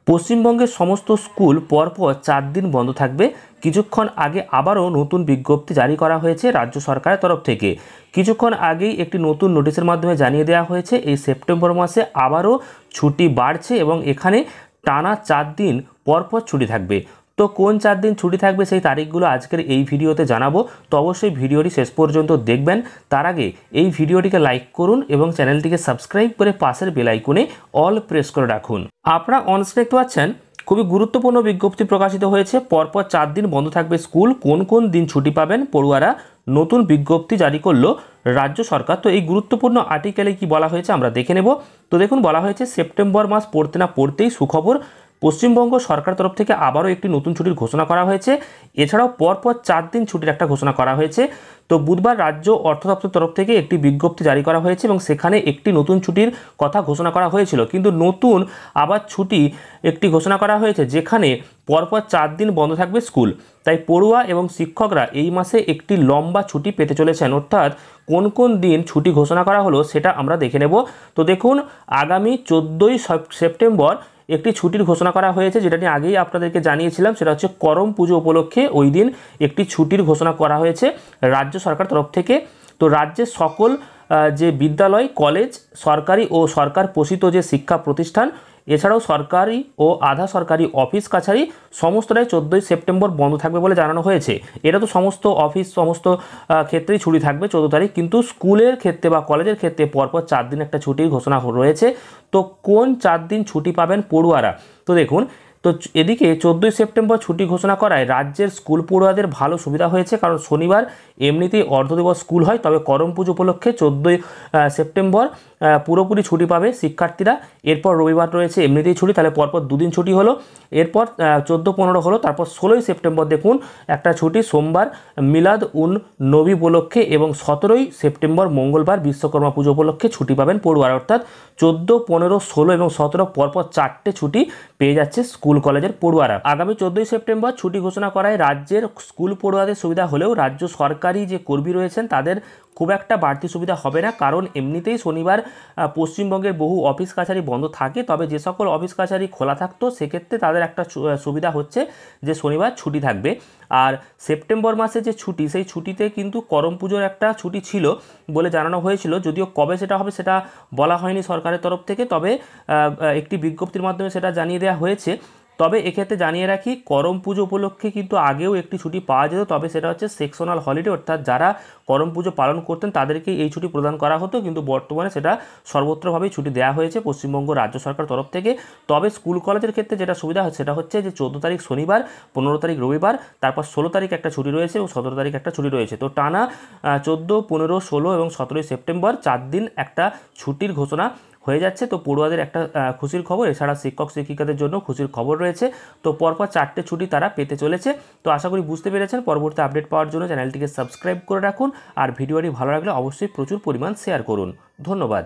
পশ্চিমবঙ্গের সমস্ত স্কুল পরপর 4 দিন বন্ধ থাকবে। কিছুক্ষণ আগে আবারও নতুন বিজ্ঞপ্তি জারি করা হয়েছে রাজ্য সরকারের তরফ থেকে। কিছুক্ষণ আগেই একটি নতুন নোটিশের মাধ্যমে জানিয়ে দেওয়া হয়েছে এই সেপ্টেম্বর মাসে আবারও ছুটি বাড়ছে এবং এখানে টানা 4 দিন পরপর ছুটি থাকবে। তো কোন 4 দিন ছুটি থাকবে সেই তারিখগুলো আজকের এই ভিডিওতে জানাবো। তো অবশ্যই ভিডিওটি শেষ পর্যন্ত দেখবেন। তার আগে এই ভিডিওটিকে লাইক করুন এবং চ্যানেলটিকে সাবস্ক্রাইব করে পাশের বেল আইকনে অল প্রেস করে রাখুন। আপনারা অনস্ক্রিনে দেখতে পাচ্ছেন খুবই গুরুত্বপূর্ণ বিজ্ঞপ্তি প্রকাশিত হয়েছে। পরপর 4 দিন বন্ধ থাকবে স্কুল। কোন কোন দিন ছুটি পাবেন পড়ুয়ারা, নতুন বিজ্ঞপ্তি জারি করলো রাজ্য সরকার। তো এই গুরুত্বপূর্ণ আর্টিকেলে কি বলা হয়েছে আমরা দেখে নেব। তো দেখুন, বলা হয়েছে সেপ্টেম্বর মাস পড়তে না পড়তেই সুখবর, পশ্চিমবঙ্গ সরকার তরফ থেকে আবারও একটি নতুন ছুটির ঘোষণা করা হয়েছে। এছাড়াও পরপর 4 দিন ছুটির একটা ঘোষণা করা হয়েছে। তো বুধবার রাজ্য অর্থ দপ্তর তরফ থেকে একটি বিজ্ঞপ্তি জারি করা হয়েছে এবং সেখানে একটি নতুন ছুটির কথা ঘোষণা করা হয়েছিল, কিন্তু নতুন আবার ছুটি একটি ঘোষণা করা হয়েছে যেখানে পরপর 4 দিন বন্ধ থাকবে স্কুল। তাই পড়ুয়া এবং শিক্ষকরা এই মাসে একটি লম্বা ছুটি পেতে চলেছেন। অর্থাৎ কোন কোন দিন ছুটি ঘোষণা করা হলো সেটা আমরা দেখে নেব। তো দেখুন, আগামী 14ই সেপ্টেম্বর একটি ছুটির ঘোষণা করা হয়েছে, যেটা নিয়ে আগেই আপনাদেরকে জানিয়েছিলাম। সেটা হচ্ছে করম পুজো উপলক্ষে ওই দিন একটি ছুটির ঘোষণা করা হয়েছে রাজ্য সরকার তরফ থেকে। তো রাজ্যের সকল যে বিদ্যালয়, কলেজ, সরকারি ও সরকার পোষিত যে শিক্ষা প্রতিষ্ঠান, এছাড়াও সরকারি ও আধা সরকারি অফিস কাছারি সমস্তটাই 14ই সেপ্টেম্বর বন্ধ থাকবে বলে জানানো হয়েছে। এটা তো সমস্ত অফিস, সমস্ত ক্ষেত্রেই ছুটি থাকবে 14 তারিখ, কিন্তু স্কুলের ক্ষেত্রে বা কলেজের ক্ষেত্রে পরপর 4 দিন একটা ছুটির ঘোষণা রয়েছে। তো কোন 4 দিন ছুটি পাবেন পড়ুয়ারা? তো দেখুন, তো এদিকে 14ই সেপ্টেম্বর ছুটি ঘোষণা করায় রাজ্যের স্কুল পড়ুয়াদের ভালো সুবিধা হয়েছে, কারণ শনিবার এমনিতেই অর্ধদিবস স্কুল হয়। তবে করম পুজো উপলক্ষে 14ই সেপ্টেম্বর পুরোপুরি ছুটি পাবে শিক্ষার্থীরা। এরপর রবিবার রয়েছে এমনিতেই ছুটি, তাহলে পরপর 2 দিন ছুটি হলো। এরপর 14-15 হলো, তারপর 16ই সেপ্টেম্বর দেখুন একটা ছুটি সোমবার মিলাদ উন নবী উপলক্ষে, এবং 17ই সেপ্টেম্বর মঙ্গলবার বিশ্বকর্মা পুজো উপলক্ষে ছুটি পাবেন পড়ুয়ারা। অর্থাৎ 14, 15, 16 এবং 17 পরপর 4টে ছুটি পেয়ে যাচ্ছে স্কুল কলেজের পড়ুয়ারা। আগামী 14ই সেপ্টেম্বর ছুটি ঘোষণা করায় রাজ্যের স্কুল পড়ুয়াদের সুবিধা হলেও রাজ্য সরকারি যে কর্মী রয়েছেন তাদের খুব একটা বাড়তি সুবিধা হবে না, কারণ এমনিতেই শনিবার পশ্চিমবঙ্গের বহু অফিস কাছারি বন্ধ থাকে। তবে যে সকল অফিস কাছারি খোলা থাকতো সেক্ষেত্রে তাদের একটা সুবিধা হচ্ছে যে শনিবার ছুটি থাকবে। আর সেপ্টেম্বর মাসে যে ছুটি, সেই ছুটিতে কিন্তু করম পুজোর একটা ছুটি ছিল বলে জানানো হয়েছিল, যদিও কবে সেটা হবে সেটা বলা হয়নি সরকারের তরফ থেকে। তবে একটি বিজ্ঞপ্তির মাধ্যমে সেটা জানিয়ে দেওয়া হয়েছে। তবে এক্ষেত্রে জানিয়ে রাখি, করম পুজো উপলক্ষে কিন্তু আগেও একটি ছুটি পাওয়া যেত, তবে সেটা হচ্ছে সেকশনাল হলিডে, অর্থাৎ যারা করম পুজো পালন করতেন তাদেরকেই এই ছুটি প্রদান করা হতো, কিন্তু বর্তমানে সেটা সর্বত্রভাবেই ছুটি দেওয়া হয়েছে পশ্চিমবঙ্গ রাজ্য সরকার তরফ থেকে। তবে স্কুল কলেজের ক্ষেত্রে যেটা সুবিধা হয় সেটা হচ্ছে যে 14 তারিখ শনিবার, 15 তারিখ রবিবার, তারপর 16 তারিখ একটা ছুটি রয়েছে এবং 17 তারিখ একটা ছুটি রয়েছে। তো টানা 14, 15, 16 এবং 17ই সেপ্টেম্বর 4 দিন একটা ছুটির ঘোষণা হয়ে যাচ্ছে। তো পড়ুয়াদের একটা খুশির খবর, এছাড়া শিক্ষক শিক্ষিকাদের জন্য খুশির খবর রয়েছে। তো পরপর 4টে ছুটি তারা পেতে চলেছে। তো আশা করি বুঝতে পেরেছেন। পরবর্তী আপডেট পাওয়ার জন্য চ্যানেলটিকে সাবস্ক্রাইব করে রাখুন, আর ভিডিওটি ভালো লাগলে অবশ্যই প্রচুর পরিমাণ শেয়ার করুন। ধন্যবাদ।